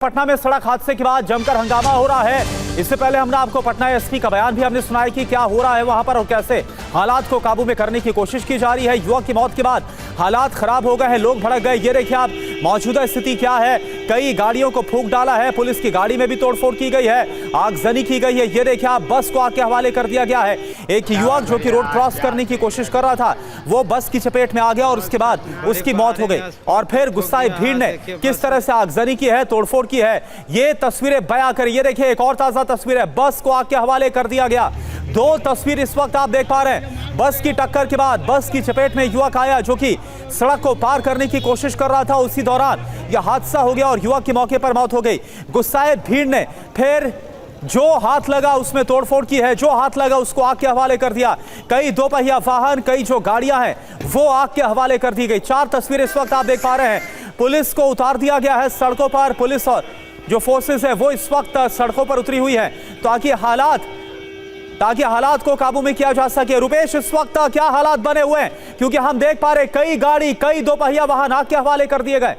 पटना में सड़क हादसे के बाद जमकर हंगामा हो रहा है। इससे पहले हमने आपको पटना एसपी का बयान भी हमने सुनाया कि क्या हो रहा है वहां पर और कैसे हालात को काबू में करने की कोशिश की जा रही है। युवक की मौत के बाद हालात खराब हो गए हैं, लोग भड़क गए। ये देखिए आप मौजूदा स्थिति क्या है। कई गाड़ियों को फूंक डाला है, पुलिस की गाड़ी में भी तोड़फोड़ की गई है, आगजनी की गई है। ये देखिए आप बस को आग के हवाले कर दिया गया है। एक युवक जो कि रोड क्रॉस करने की कोशिश कर रहा था वो बस की चपेट में आ गया और उसके बाद उसकी मौत हो गई। और फिर गुस्साई भीड़ ने किस तरह से आगजनी की है, तोड़फोड़ की है, ये तस्वीरें बयां कर। ये देखिए एक और ताजा तस्वीर है, बस को आग के हवाले कर दिया गया। दो तस्वीर इस वक्त आप देख पा रहे हैं। बस की टक्कर के बाद बस की चपेट में युवक आया जो कि सड़क को पार करने की कोशिश कर रहा था। उसी दौरान यह हादसा हो गया और युवक की मौके पर मौत हो गई। गुस्साए भीड़ ने फिर जो हाथ लगा उसमें तोड़फोड़ की है, जो हाथ लगा उसको आग के हवाले कर दिया। कई दोपहिया वाहन, कई जो गाड़ियां हैं वो आग के हवाले कर दी गई। चार तस्वीरें इस वक्त आप देख पा रहे हैं। पुलिस को उतार दिया गया है सड़कों पर। पुलिस और जो फोर्सेस है वो इस वक्त सड़कों पर उतरी हुई है ताकि हालात को काबू में किया जा सके। रुपेश, इस वक्त क्या हालात बने हुए हैं, क्योंकि हम देख पा रहे कई गाड़ी, कई दोपहिया वाहन आग के हवाले कर दिए गए।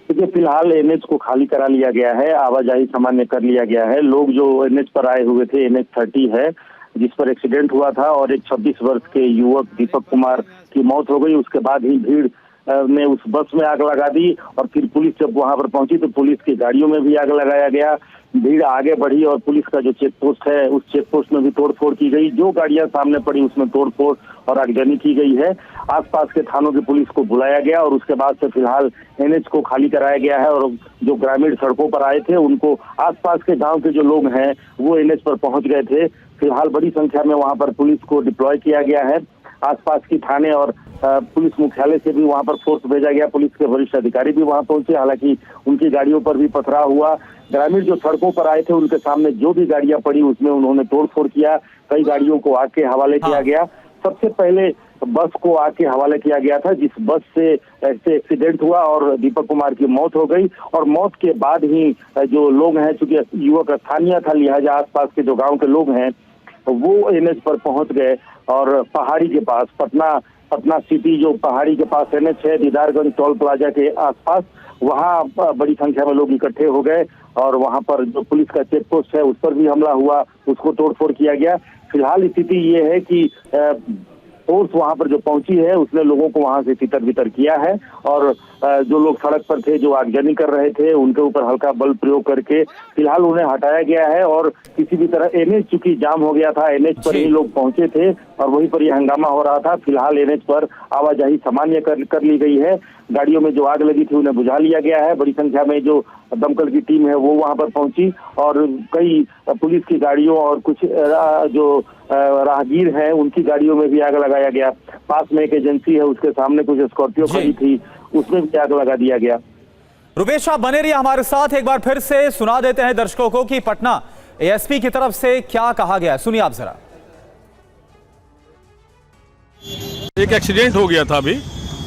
देखिए फिलहाल एनएच को खाली करा लिया गया है, आवाजाही सामान्य कर लिया गया है। लोग जो एनएच पर आए हुए थे, एनएच 30 है जिस पर एक्सीडेंट हुआ था और एक 26 वर्ष के युवक दीपक कुमार की मौत हो गई। उसके बाद ही भीड़ ने उस बस में आग लगा दी और फिर पुलिस जब वहां पर पहुंची तो पुलिस की गाड़ियों में भी आग लगाया गया। भीड़ आगे बढ़ी और पुलिस का जो चेक पोस्ट है उस चेक पोस्ट में भी तोड़फोड़ की गई। जो गाड़ियां सामने पड़ी उसमें तोड़फोड़ और आगजनी की गई है। आसपास के थानों की पुलिस को बुलाया गया और उसके बाद से फिलहाल एनएच को खाली कराया गया है और जो ग्रामीण सड़कों पर आए थे उनको आसपास के गांव के जो लोग हैं वो एनएच पर पहुंच गए थे। फिलहाल बड़ी संख्या में वहां पर पुलिस को डिप्लॉय किया गया है। आसपास की थाने और पुलिस मुख्यालय से भी वहां पर फोर्स भेजा गया। पुलिस के वरिष्ठ अधिकारी भी वहां पहुंचे, हालांकि उनकी गाड़ियों पर भी पथराव हुआ। ग्रामीण जो सड़कों पर आए थे उनके सामने जो भी गाड़ियां पड़ी उसमें उन्होंने तोड़फोड़ किया। कई गाड़ियों को आग के हवाले किया गया। सबसे पहले बस को आग के हवाले किया गया था, जिस बस से एक्सीडेंट हुआ और दीपक कुमार की मौत हो गई। और मौत के बाद ही जो लोग हैं, चूंकि युवक स्थानीय था लिहाजा आसपास के जो गाँव के लोग हैं वो एनएच पर पहुंच गए और पहाड़ी के पास पटना सिटी जो पहाड़ी के पास एनएच है, दीदारगंज टोल प्लाजा के आसपास, वहां बड़ी संख्या में लोग इकट्ठे हो गए और वहां पर जो पुलिस का चेक पोस्ट है उस पर भी हमला हुआ, उसको तोड़फोड़ किया गया। फिलहाल स्थिति ये है कि फोर्स वहां पर जो पहुंची है उसने लोगों को वहां से तितर बितर किया है और जो लोग सड़क पर थे, जो आगजनी कर रहे थे, उनके ऊपर हल्का बल प्रयोग करके फिलहाल उन्हें हटाया गया है। और किसी भी तरह एनएच चूंकि जाम हो गया था, एनएच पर ही लोग पहुंचे थे और वहीं पर यह हंगामा हो रहा था। फिलहाल एनएच पर आवाजाही सामान्य कर ली गई है। गाड़ियों में जो आग लगी थी उन्हें बुझा लिया गया है। बड़ी संख्या में जो दमकल की टीम है वो वहां पर पहुंची और कई पुलिस की गाड़ियों और कुछ जो राहगीर हैं उनकी गाड़ियों में भी आग लगाया गया। पास में एक एजेंसी है उसके सामने कुछ स्कॉर्पियो खड़ी थी, उसमें भी आग लगा दिया गया। रुपेश, आप बने रहिए हमारे साथ। एक बार फिर से सुना देते हैं दर्शकों को कि पटना एएसपी की तरफ से क्या कहा गया, सुनिए आप जरा। एक एक्सीडेंट हो गया था अभी,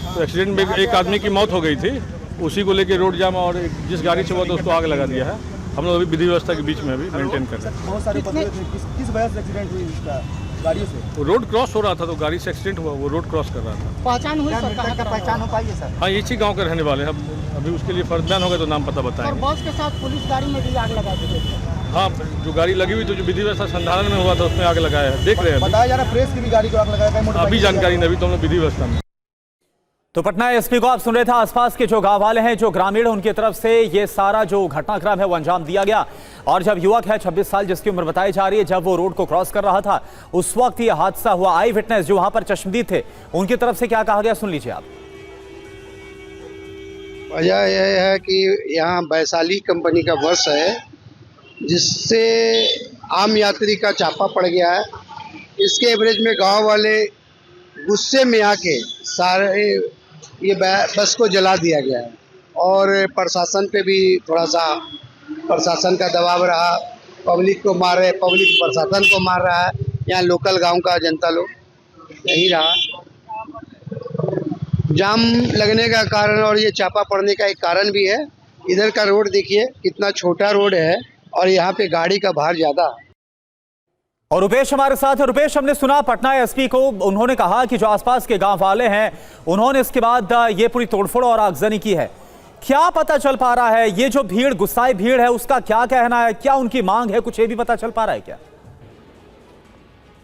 तो एक्सीडेंट में एक आदमी की मौत हो गई थी। उसी को लेके रोड जाम और जिस गाड़ी से हुआ था उसको आग लगा दिया है। हम लोग अभी विधि व्यवस्था के बीच में अभी मेंटेन कर रहे हैं। बहुत सारे किस वजह से एक्सीडेंट हुई इसका? गाड़ी से रोड क्रॉस हो रहा था तो गाड़ी से एक्सीडेंट हुआ, वो रोड क्रॉस कर रहा था। पहचान हुई सर? कहाँ का पहचान हो पाई है सर? हाँ, इसी गांव के रहने वाले हैं। अभी उसके लिए फर्दबियान होगा तो नाम पता बताएंगे। बस के साथ पुलिस गाड़ी में भी आग लगा दी? हाँ, जो गाड़ी लगी हुई तो जो विधि व्यवस्था संधारण में हुआ था उसमें आग लगाया है, देख रहे हैं। बताया जा रहा है प्रेस की भी गाड़ी को आग लगाया, अभी जानकारी नहीं, अभी तो हम लोग विधि व्यवस्था में। तो पटना एसपी को आप सुन रहे थे। आसपास के जो गांव वाले हैं, जो ग्रामीण, उनकी तरफ से ये सारा जो घटनाक्रम है वो अंजाम दिया गया। और जब युवक है 26 साल जिसकी उम्र बताई जा रही है, जब वो रोड को क्रॉस कर रहा था उस वक्त ये हादसा हुआ। आई विटनेस जो वहां पर चश्मदीद थे उनकी तरफ से क्या कहा गया, सुन लीजिए आप। वजह यह है कि यहाँ वैशाली कंपनी का बस है जिससे आम यात्री का चापा पड़ गया है। इसके एवरेज में गांव वाले गुस्से में आके सारे ये बस को जला दिया गया है और प्रशासन पे भी थोड़ा सा प्रशासन का दबाव रहा। पब्लिक को मार रहे, पब्लिक प्रशासन को मार रहा है। यहाँ लोकल गांव का जनता लोग यही रहा। जाम लगने का कारण और ये चापा पड़ने का एक कारण भी है। इधर का रोड देखिए कितना छोटा रोड है और यहाँ पे गाड़ी का भार ज़्यादा है। और रुपेश हमारे साथ है। रुपेश, हमने सुना पटना एसपी को, उन्होंने कहा कि जो आसपास के गांव वाले हैं उन्होंने इसके बाद ये पूरी तोड़फोड़ और आगजनी की है। क्या पता चल पा रहा है? ये जो भीड़, गुस्साई भीड़ है, उसका क्या कहना है, क्या उनकी मांग है, कुछ ये भी पता चल पा रहा है क्या?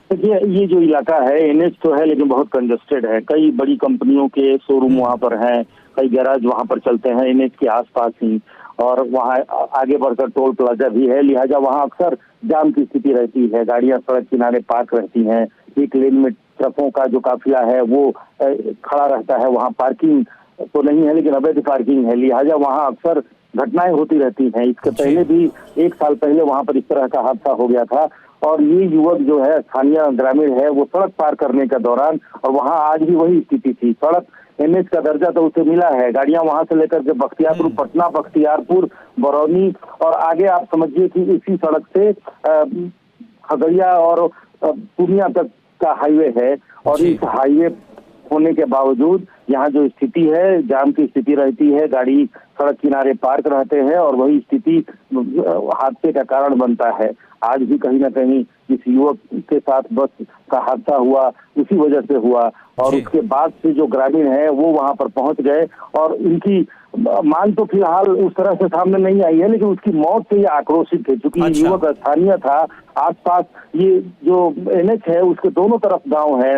देखिए, ये जो इलाका है एनएच तो है लेकिन बहुत कंजस्टेड है। कई बड़ी कंपनियों के शोरूम वहाँ पर हैं, कई गैराज वहाँ पर चलते हैं एनएच के आसपास ही, और वहाँ आगे बढ़कर टोल प्लाजा भी है, लिहाजा वहाँ अक्सर जाम की स्थिति रहती है। गाड़ियाँ सड़क किनारे पार्क रहती हैं, एक लेन में ट्रकों का जो काफिला है वो खड़ा रहता है। वहाँ पार्किंग तो नहीं है लेकिन अवैध पार्किंग है, लिहाजा वहाँ अक्सर घटनाएं होती रहती हैं। इसके पहले भी 1 साल पहले वहाँ पर इस तरह का हादसा हो गया था, और ये युवक जो है स्थानीय ग्रामीण है, वो सड़क पार करने के दौरान, और वहाँ आज भी वही स्थिति थी, सड़क एनएच का दर्जा तो उसे मिला है, गाड़ियां वहां से लेकर के बख्तियारपुर, पटना, बख्तियारपुर, बरौनी और आगे आप समझिए कि इसी सड़क से खगड़िया और पूर्णिया तक का हाईवे है। और इस हाईवे होने के बावजूद यहाँ जो स्थिति है, जाम की स्थिति रहती है, गाड़ी सड़क किनारे पार्क रहते हैं, और वही स्थिति हादसे का कारण बनता है। आज भी कहीं ना कहीं इस युवक के साथ बस का हादसा हुआ उसी वजह से हुआ, और उसके बाद से जो ग्रामीण है वो वहां पर पहुंच गए, और इनकी मांग तो फिलहाल उस तरह से सामने नहीं आई है, लेकिन उसकी मौत से ये आक्रोशित थे, क्योंकि ये युवक स्थानीय था। आसपास ये जो एनएच है उसके दोनों तरफ गांव है,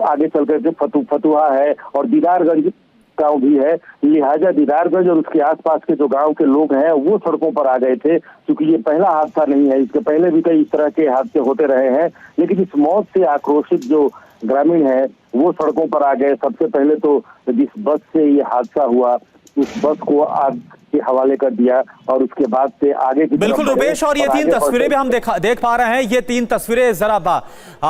आगे चल करके फतुहा है और दीदारगंज गांव भी है, लिहाजा दीदारगंज और उसके आसपास के जो गांव के लोग हैं वो सड़कों पर आ गए थे, क्योंकि ये पहला हादसा नहीं है, इसके पहले भी कई इस तरह के हादसे होते रहे हैं। लेकिन इस मौत से आक्रोशित जो ग्रामीण है वो सड़कों पर आ गए। सबसे पहले तो जिस बस से ये हादसा हुआ उस बस को आग के हवाले कर दिया, और उसके बाद से आगे की बिल्कुल रुपेश, और ये 3 तस्वीरें भी हम देख पा रहे हैं। ये 3 तस्वीरें जरा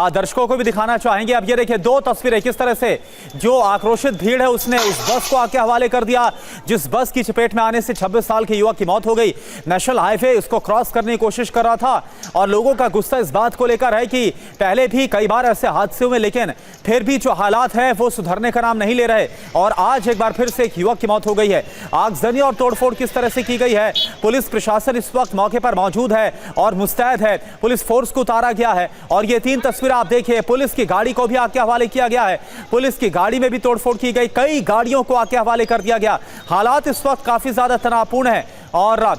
दर्शकों को भी दिखाना चाहेंगे। अब ये देखिए 2 तस्वीरें, किस तरह से जो आक्रोशित भीड़ है उसने उस बस को आग के हवाले कर दिया, जिस बस की चपेट में आने से 26 साल के युवक की मौत हो गई। नेशनल हाईवे इसको क्रॉस करने की कोशिश कर रहा था, और लोगों का गुस्सा इस बात को लेकर है कि पहले भी कई बार ऐसे हादसे हुए, लेकिन फिर भी जो हालात है वो सुधरने का नाम नहीं ले रहे, और आज एक बार फिर से एक युवक की मौत हो गई है। आगजनी और तोड़फोड़ किस तरह से की गई है, पुलिस प्रशासन इस वक्त मौके पर मौजूद है और मुस्तैद है, पुलिस फोर्स को उतारा गया है। और ये 3 तस्वीरें आप देखिए, पुलिस की गाड़ी को भी आग के हवाले किया गया है, पुलिस की गाड़ी में भी तोड़फोड़ की गई, कई गाड़ियों को आग के हवाले कर दिया गया। हालात इस वक्त काफी ज्यादा तनावपूर्ण है, और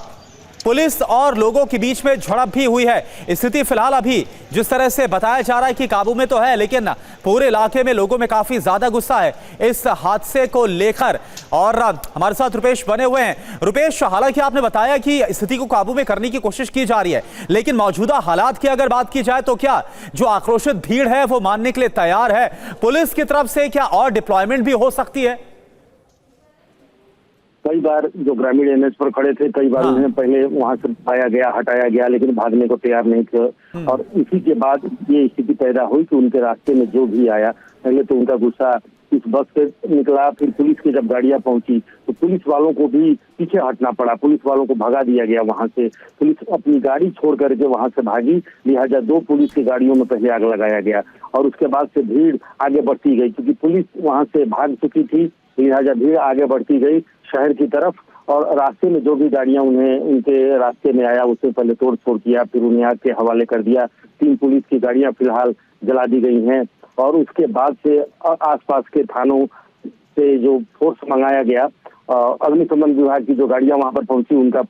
पुलिस और लोगों के बीच में झड़प भी हुई है। स्थिति फिलहाल अभी जिस तरह से बताया जा रहा है कि काबू में तो है, लेकिन पूरे इलाके में लोगों में काफी ज्यादा गुस्सा है इस हादसे को लेकर। और हमारे साथ रुपेश बने हुए हैं। रुपेश, हालांकि आपने बताया कि स्थिति को काबू में करने की कोशिश की जा रही है, लेकिन मौजूदा हालात की अगर बात की जाए तो क्या जो आक्रोशित भीड़ है वो मानने के लिए तैयार है? पुलिस की तरफ से क्या और डिप्लॉयमेंट भी हो सकती है? कई बार जो ग्रामीण एनएच पर खड़े थे, कई बार उन्हें पहले वहां से पाया गया, हटाया गया, लेकिन भागने को तैयार नहीं थे, और इसी के बाद ये स्थिति पैदा हुई कि उनके रास्ते में जो भी आया, पहले तो उनका गुस्सा इस बस से निकला, फिर पुलिस की जब गाड़ियां पहुंची तो पुलिस वालों को भी पीछे हटना पड़ा, पुलिस वालों को भगा दिया गया वहां से, पुलिस अपनी गाड़ी छोड़ करके वहां से भागी, लिहाजा 2 पुलिस की गाड़ियों में पहले आग लगाया गया, और उसके बाद से भीड़ आगे बढ़ती गई, क्योंकि पुलिस वहां से भाग चुकी थी, लिहाजा भीड़ आगे बढ़ती गई शहर की तरफ, और रास्ते में जो भी गाड़ियां उन्हें उनके रास्ते में आया उससे पहले तोड़ फोड़ किया, फिर उन्हें आग के हवाले कर दिया। 3 पुलिस की गाड़ियां फिलहाल जला दी गई हैं, और उसके बाद से आसपास के थानों से जो फोर्स मंगाया गया, अग्निशमन विभाग की जो गाड़ियां वहां पर पहुंची, उनका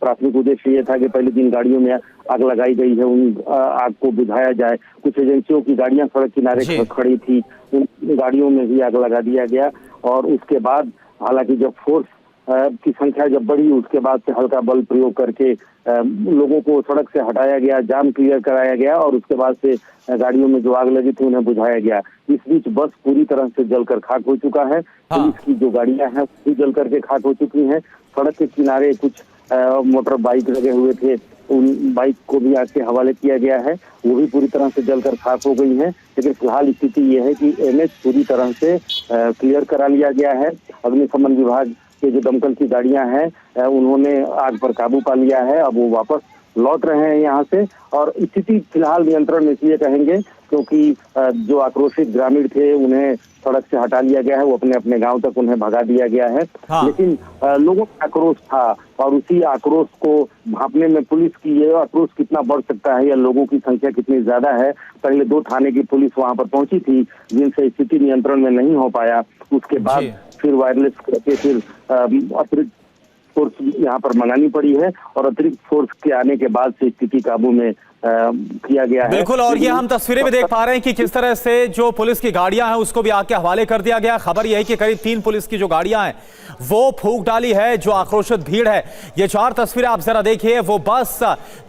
प्राथमिक उद्देश्य ये था कि पहले जिन गाड़ियों में आग लगाई गई है उन आग को बुझाया जाए। कुछ एजेंसियों की गाड़ियां सड़क किनारे खड़ी थी, उन गाड़ियों में भी आग लगा दिया गया, और उसके बाद हालांकि जब फोर्स की संख्या जब बढ़ी उसके बाद से हल्का बल प्रयोग करके लोगों को सड़क से हटाया गया, जाम क्लियर कराया गया, और उसके बाद से गाड़ियों में जो आग लगी थी उन्हें बुझाया गया। इस बीच बस पूरी तरह से जलकर खाक हो चुका है, पुलिस की जो गाड़ियां हैं वो जल करके खाक हो चुकी हैं। सड़क के किनारे कुछ मोटर बाइक लगे हुए थे, उन बाइक को भी आग के हवाले किया गया है, वो भी पूरी तरह से जलकर खाक हो गई हैं। लेकिन फिलहाल स्थिति ये है कि एनएच पूरी तरह से क्लियर करा लिया गया है। अग्निशमन विभाग के जो दमकल की गाड़ियां हैं उन्होंने आग पर काबू पा लिया है, अब वो वापस लौट रहे हैं यहाँ से, और स्थिति फिलहाल नियंत्रण में इसलिए कहेंगे क्योंकि जो आक्रोशित ग्रामीण थे उन्हें सड़क से हटा लिया गया है, वो अपने अपने गांव तक उन्हें भगा दिया गया है। हाँ। लेकिन लोगों का आक्रोश था और उसी आक्रोश को भांपने में पुलिस की ये आक्रोश कितना बढ़ सकता है या लोगों की संख्या कितनी ज्यादा है। पहले 2 थाने की पुलिस वहां पर पहुंची थी जिनसे स्थिति नियंत्रण में नहीं हो पाया। उसके बाद फिर वायरलेस करके फिर अतिरिक्त फोर्स यहाँ पर मंगानी पड़ी है और अतिरिक्त फोर्स के आने के बाद से स्थिति काबू में किया गया है। बिल्कुल, और ये हम तस्वीरें भी देख पा रहे हैं कि किस तरह से जो पुलिस की गाड़ियां हैं उसको भी आग के हवाले कर दिया गया। खबर यह है कि करीब 3 पुलिस की जो गाड़ियां हैं वो फूंक डाली है। जो आक्रोशित भीड़ है, ये 4 तस्वीरें आप जरा देखिए। वो बस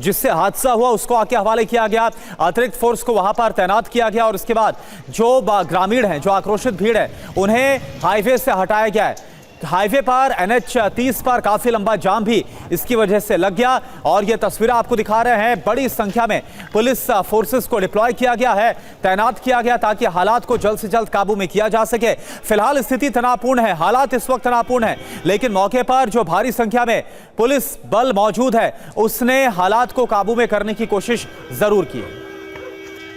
जिससे हादसा हुआ उसको आग के हवाले किया गया, अतिरिक्त फोर्स को वहां पर तैनात किया गया और इसके बाद जो ग्रामीण हैं, जो आक्रोशित भीड़ है, उन्हें हाईवे से हटाया गया है। हाईवे पर NH 30 पर काफी लंबा जाम भी इसकी वजह से लग गया और ये तस्वीरें आपको दिखा रहे हैं। बड़ी संख्या में पुलिस फोर्सेस को डिप्लॉय किया गया है, तैनात किया गया ताकि हालात को जल्द से जल्द काबू में किया जा सके। फिलहाल स्थिति तनावपूर्ण है, हालात इस वक्त तनावपूर्ण है, लेकिन मौके पर जो भारी संख्या में पुलिस बल मौजूद है उसने हालात को काबू में करने की कोशिश जरूर की है।